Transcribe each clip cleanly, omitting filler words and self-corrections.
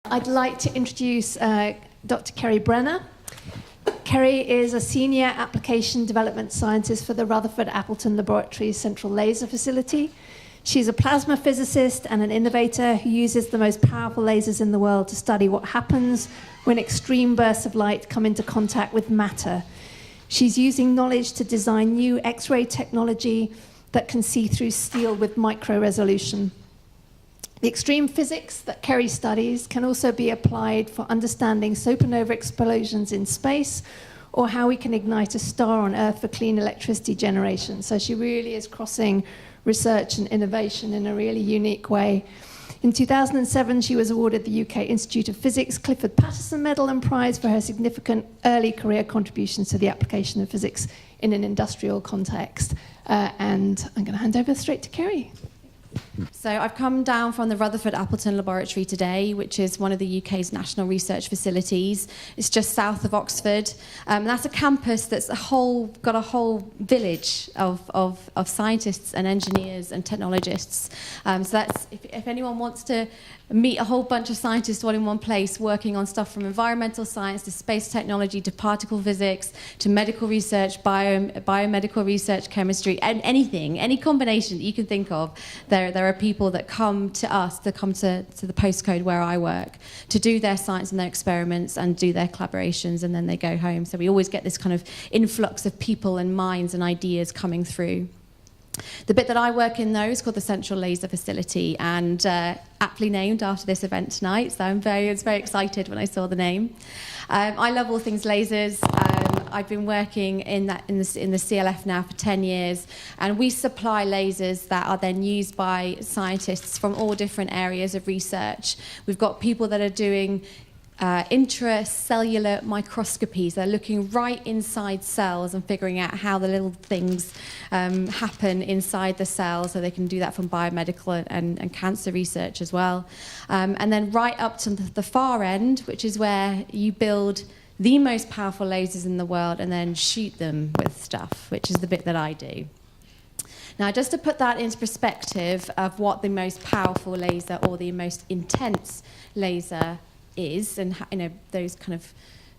I'd like to introduce Dr. Carrie Brenner. Carrie is a senior application development scientist for the Rutherford Appleton Laboratories Central Laser Facility. She's a plasma physicist and an innovator who uses the most powerful lasers in the world to study what happens when extreme bursts of light come into contact with matter. She's using knowledge to design new X-ray technology that can see through steel with micro-resolution. The extreme physics that Carrie studies can also be applied for understanding supernova explosions in space, or how we can ignite a star on Earth for clean electricity generation. So she really is crossing research and innovation in a really unique way. In 2007, she was awarded the UK Institute of Physics Clifford Patterson Medal and Prize for her significant early career contributions to the application of physics in an industrial context. And I'm going to hand over straight to Carrie. So I've come down from the Rutherford Appleton Laboratory today, which is one of the UK's national research facilities. It's just south of Oxford. That's a campus that's got a whole village of scientists and engineers and technologists. So that's, if anyone wants to meet a whole bunch of scientists all in one place, working on stuff from environmental science to space technology to particle physics to medical research, biomedical research, chemistry, and anything, any combination that you can think of, there are people that come to us, that come to the postcode where I work, to do their science and their experiments and do their collaborations, and then they go home. So we always get this kind of influx of people and minds and ideas coming through. The bit that I work in, though, is called the Central Laser Facility, and aptly named after this event tonight, so I was very excited when I saw the name. I love all things lasers. I've been working in the CLF now for 10 years, and we supply lasers that are then used by scientists from all different areas of research. We've got people that are doing intracellular microscopies. They're looking right inside cells and figuring out how the little things happen inside the cell, so they can do that from biomedical and cancer research as well. And then right up to the far end, which is where you build the most powerful lasers in the world and then shoot them with stuff, which is the bit that I do. Now, just to put that into perspective of what the most powerful laser or the most intense laser is, and those kind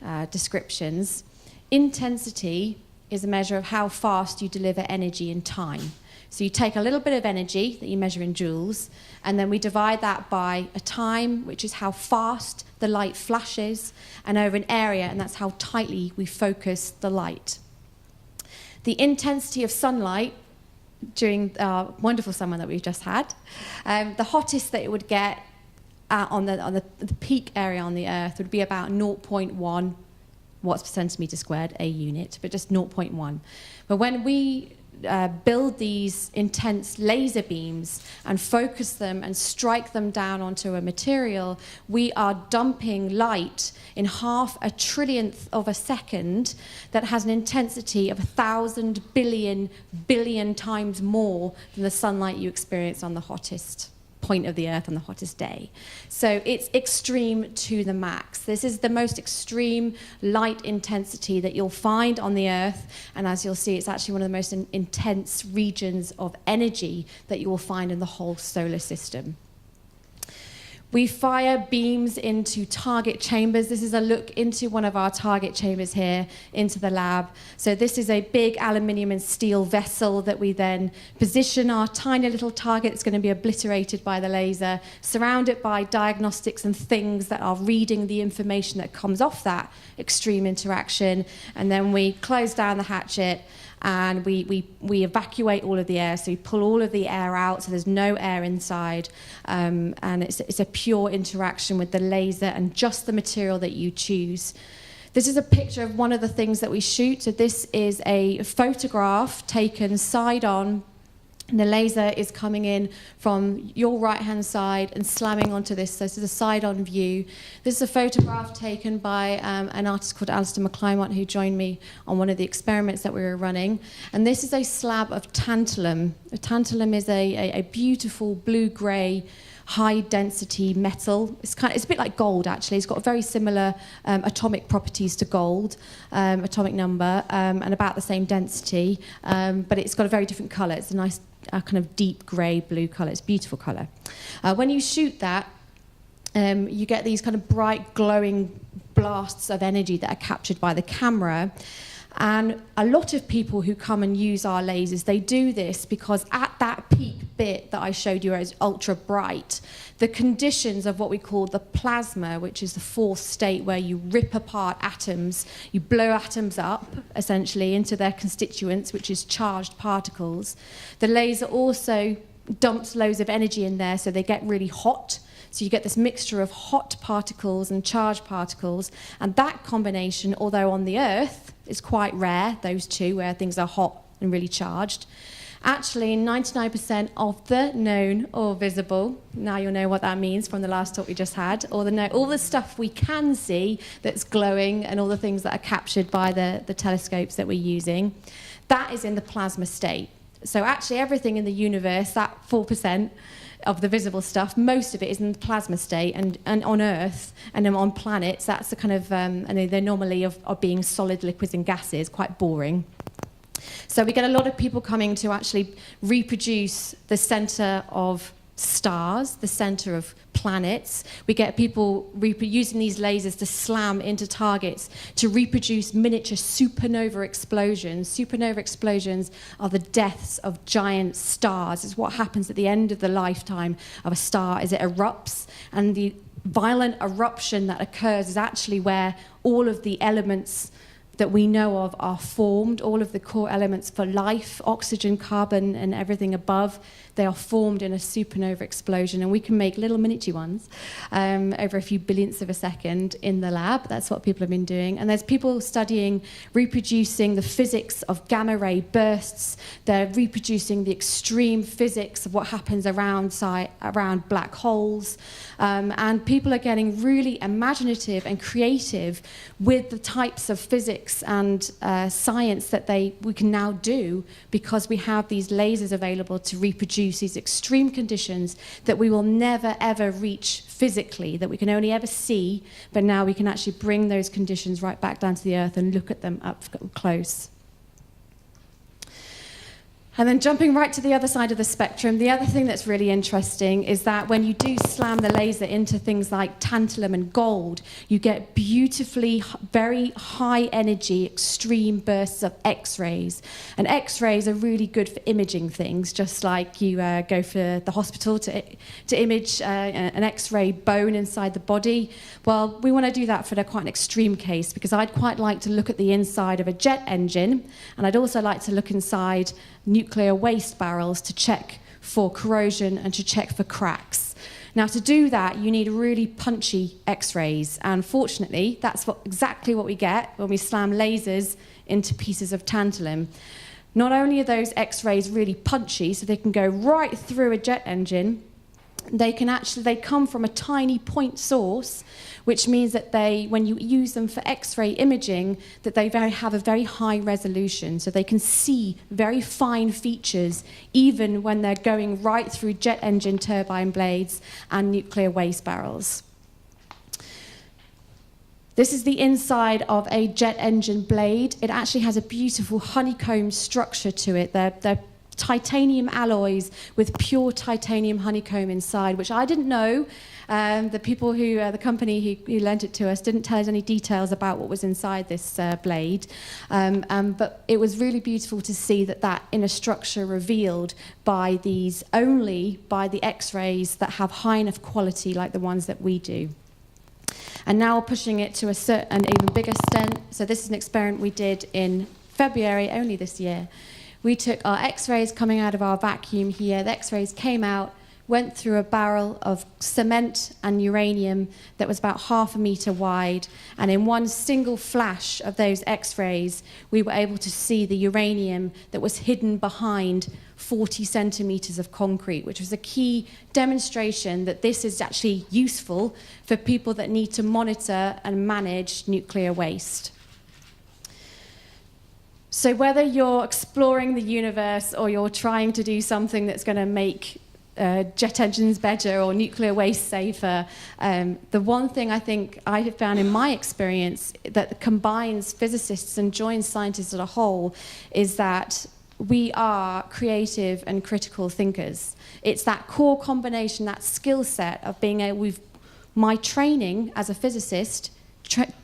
of descriptions, intensity is a measure of how fast you deliver energy in time. So you take a little bit of energy that you measure in joules, and then we divide that by a time, which is how fast the light flashes, and over an area, and that's how tightly we focus the light. The intensity of sunlight during our wonderful summer that we've just had, the hottest that it would get on the peak area on the Earth would be about 0.1 watts per centimetre squared, a unit, but just 0.1. But when we build these intense laser beams and focus them and strike them down onto a material, we are dumping light in 0.5 trillionth of a second that has an intensity of 1,000 billion times more than the sunlight you experience on the hottest point of the Earth on the hottest day. So it's extreme to the max. This is the most extreme light intensity that you'll find on the Earth, and as you'll see, it's actually one of the most intense regions of energy that you will find in the whole solar system. We fire beams into target chambers. This is a look into one of our target chambers here into the lab. So this is a big aluminium and steel vessel that we then position our tiny little target that's going to be obliterated by the laser, surround it by diagnostics and things that are reading the information that comes off that extreme interaction, and then we close down the hatchet and we evacuate all of the air. So we pull all of the air out, so there's no air inside, and it's a pure interaction with the laser and just the material that you choose. This is a picture of one of the things that we shoot. So this is a photograph taken side on, and the laser is coming in from your right-hand side and slamming onto this. So this is a side-on view. This is a photograph taken by an artist called Alistair McClymont, who joined me on one of the experiments that we were running. And this is a slab of tantalum. Tantalum is a beautiful blue-grey, high-density metal. It's a bit like gold, actually. It's got very similar atomic properties to gold, atomic number, and about the same density. But it's got a very different colour. It's a nice kind of deep grey blue colour. It's a beautiful colour. When you shoot that, you get these kind of bright, glowing blasts of energy that are captured by the camera. And a lot of people who come and use our lasers, they do this because at that peak bit that I showed you as ultra bright, the conditions of what we call the plasma, which is the fourth state where you rip apart atoms, you blow atoms up essentially into their constituents, which is charged particles. The laser also dumps loads of energy in there, so they get really hot. So you get this mixture of hot particles and charged particles, and that combination, although on the Earth is quite rare, those two where things are hot and really charged, actually 99% of the known or visible, now you'll know what that means from the last talk we just had, all the stuff we can see that's glowing and all the things that are captured by the telescopes that we're using, that is in the plasma state. So actually everything in the universe, that 4%, of the visible stuff, most of it is in the plasma state, and on Earth and on planets, that's the kind of, and they're normally of being solid liquids and gases, quite boring. So we get a lot of people coming to actually reproduce the center of stars, the center of planets. We get people using these lasers to slam into targets to reproduce miniature supernova explosions. Supernova explosions are the deaths of giant stars. It's what happens at the end of the lifetime of a star as it erupts, and the violent eruption that occurs is actually where all of the elements that we know of are formed, all of the core elements for life, oxygen, carbon, and everything above. They are formed in a supernova explosion, and we can make little miniature ones over a few billionths of a second in the lab. That's what people have been doing. And there's people studying, reproducing the physics of gamma ray bursts. They're reproducing the extreme physics of what happens around black holes. And people are getting really imaginative and creative with the types of physics and science that we can now do, because we have these lasers available to reproduce these extreme conditions that we will never ever reach physically, that we can only ever see, but now we can actually bring those conditions right back down to the Earth and look at them up close. And then jumping right to the other side of the spectrum, the other thing that's really interesting is that when you do slam the laser into things like tantalum and gold, you get beautifully, very high energy, extreme bursts of X-rays. And X-rays are really good for imaging things, just like you go for the hospital to image an X-ray bone inside the body. Well, we want to do that for quite an extreme case, because I'd quite like to look at the inside of a jet engine, and I'd also like to look inside nuclear waste barrels to check for corrosion and to check for cracks. Now, to do that, you need really punchy X-rays, and fortunately, that's exactly what we get when we slam lasers into pieces of tantalum. Not only are those X-rays really punchy, so they can go right through a jet engine, they come from a tiny point source, which means that when you use them for X-ray imaging, that they have a very high resolution, so they can see very fine features even when they're going right through jet engine turbine blades and nuclear waste barrels. This is the inside of a jet engine blade. It actually has a beautiful honeycomb structure to it. They're titanium alloys with pure titanium honeycomb inside, which I didn't know. The company who lent it to us didn't tell us any details about what was inside this blade. But it was really beautiful to see that inner structure revealed by the X-rays that have high enough quality like the ones that we do. And now we're pushing it to an even bigger extent. So this is an experiment we did in February, only this year. We took our X-rays coming out of our vacuum here. The X-rays came out, went through a barrel of cement and uranium that was about 1/2 meter wide. And in one single flash of those X-rays, we were able to see the uranium that was hidden behind 40 centimeters of concrete, which was a key demonstration that this is actually useful for people that need to monitor and manage nuclear waste. So whether you're exploring the universe or you're trying to do something that's going to make jet engines better or nuclear waste safer, the one thing I think I have found in my experience that combines physicists and joins scientists as a whole is that we are creative and critical thinkers. It's that core combination, that skill set of being able, we've My training as a physicist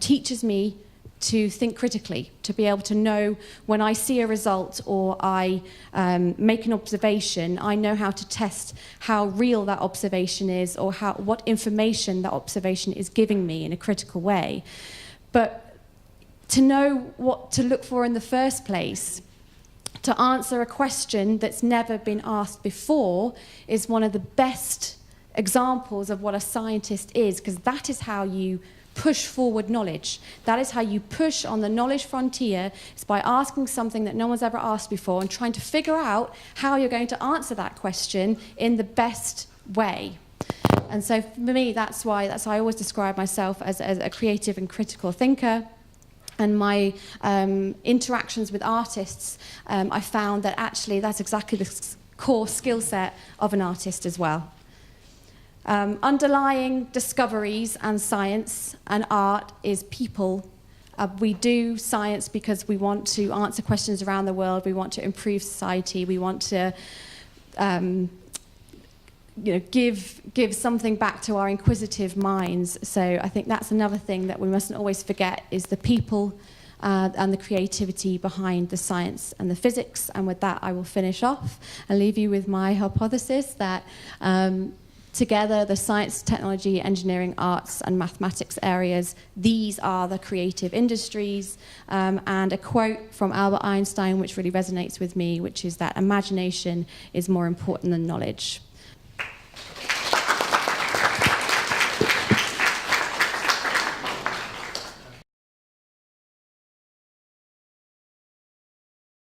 teaches me to think critically, to be able to know when I see a result or I make an observation, I know how to test how real that observation is or what information that observation is giving me in a critical way. But to know what to look for in the first place, to answer a question that's never been asked before, is one of the best examples of what a scientist is, because that is how you push forward knowledge. That is how you push on the knowledge frontier. It's by asking something that no one's ever asked before and trying to figure out how you're going to answer that question in the best way. And so for me, that's why I always describe myself as a creative and critical thinker. And my interactions with artists, I found that actually that's exactly the core skill set of an artist as well. Underlying discoveries and science and art is people. We do science because we want to answer questions around the world, we want to improve society, we want to give something back to our inquisitive minds. So I think that's another thing that we mustn't always forget, is the people and the creativity behind the science and the physics. And with that, I will finish off and leave you with my hypothesis that together, the science, technology, engineering, arts, and mathematics areas, these are the creative industries. And a quote from Albert Einstein, which really resonates with me, which is that imagination is more important than knowledge.